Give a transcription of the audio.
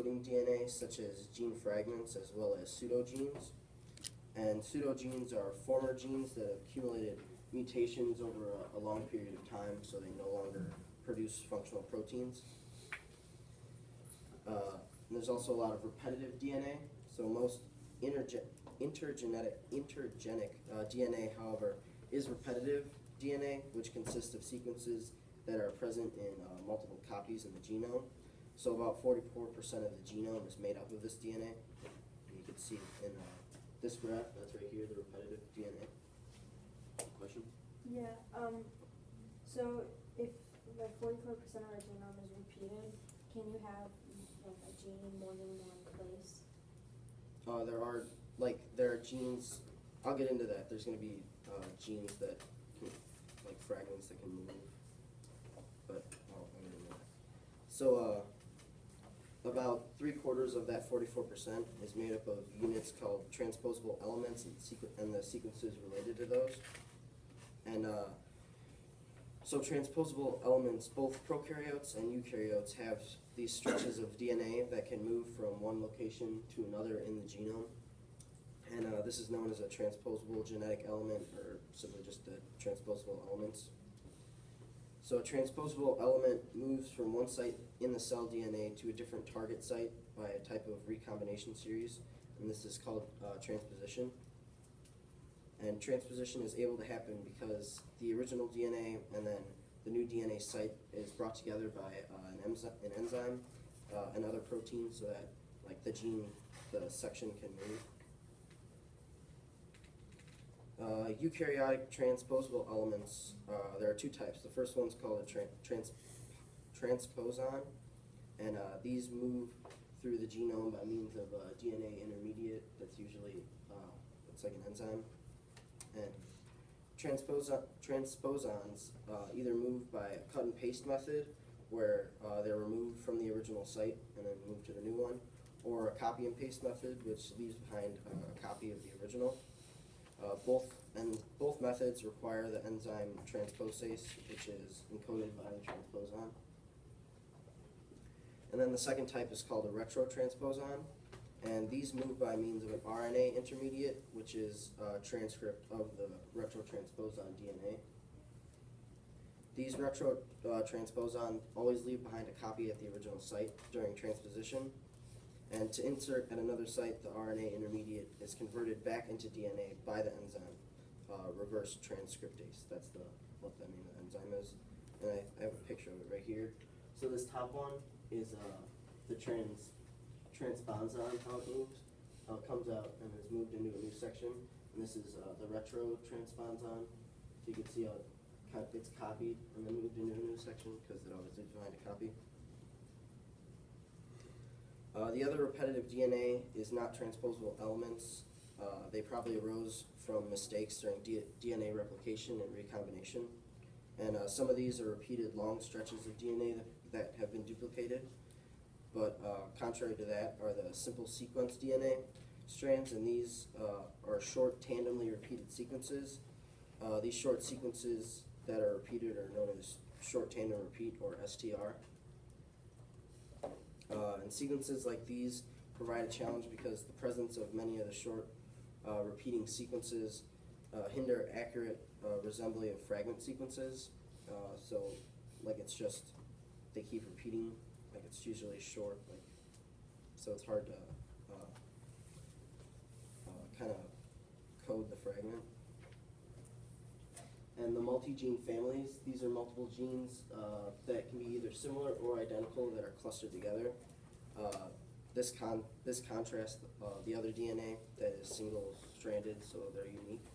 encoding DNA, such as gene fragments as well as pseudogenes. And pseudogenes are former genes that have accumulated mutations over a long period of time, so they no longer produce functional proteins. And there's also a lot of repetitive DNA. So most intergenic DNA, however, is repetitive DNA, which consists of sequences that are present in multiple copies in the genome. So about 44% of the genome is made up of this DNA. And you can see in this graph, that's right here, the repetitive DNA. Question? Yeah, so if like 44% of our genome is repeated, can you have like a gene in more than one place? There are genes, I'll get into that. There's going to be genes that can, like fragments that can move, but I'll get into that. So about 3/4 of that 44% is made up of units called transposable elements and the sequences related to those. And so transposable elements, both prokaryotes and eukaryotes, have these stretches of DNA that can move from one location to another in the genome. And this is known as a transposable genetic element, or simply just the transposable elements. So a transposable element moves from one site in the cell DNA to a different target site by a type of recombination series, and this is called transposition. And transposition is able to happen because the original DNA and then the new DNA site is brought together by an enzyme and other proteins, so that like the section can move. Eukaryotic transposable elements, there are two types. The first one's called a transposon, and these move through the genome by means of a DNA intermediate that's usually, it's like an enzyme. And transposons either move by a cut and paste method, where they're removed from the original site and then moved to the new one, or a copy and paste method, which leaves behind a copy of the original. Both methods require the enzyme transposase, which is encoded by the transposon. And then the second type is called a retrotransposon, and these move by means of an RNA intermediate, which is a transcript of the retrotransposon DNA. These retrotransposons always leave behind a copy at the original site during transposition. And to insert at another site, the RNA intermediate is converted back into DNA by the enzyme, reverse transcriptase. That's what the name of the enzyme is. And I have a picture of it right here. So this top one is the transposon, how it moves, how it comes out and is moved into a new section. And this is the retrotransposon. So you can see how it's copied and then moved into a new section, because it always leaves behind a copy. The other repetitive DNA is not transposable elements. They probably arose from mistakes during DNA replication and recombination. And some of these are repeated long stretches of DNA that have been duplicated. But contrary to that are the simple sequence DNA strands, and these are short tandemly repeated sequences. These short sequences that are repeated are known as short tandem repeat, or STR. And sequences like these provide a challenge because the presence of many of the short repeating sequences hinder accurate resembling of fragment sequences. So like it's just, they keep repeating, like it's usually short, like, so it's hard to kind of code the fragment. And the multi-gene families, these are multiple genes that can be either similar or identical that are clustered together. This contrasts the other DNA that is single-stranded, so they're unique.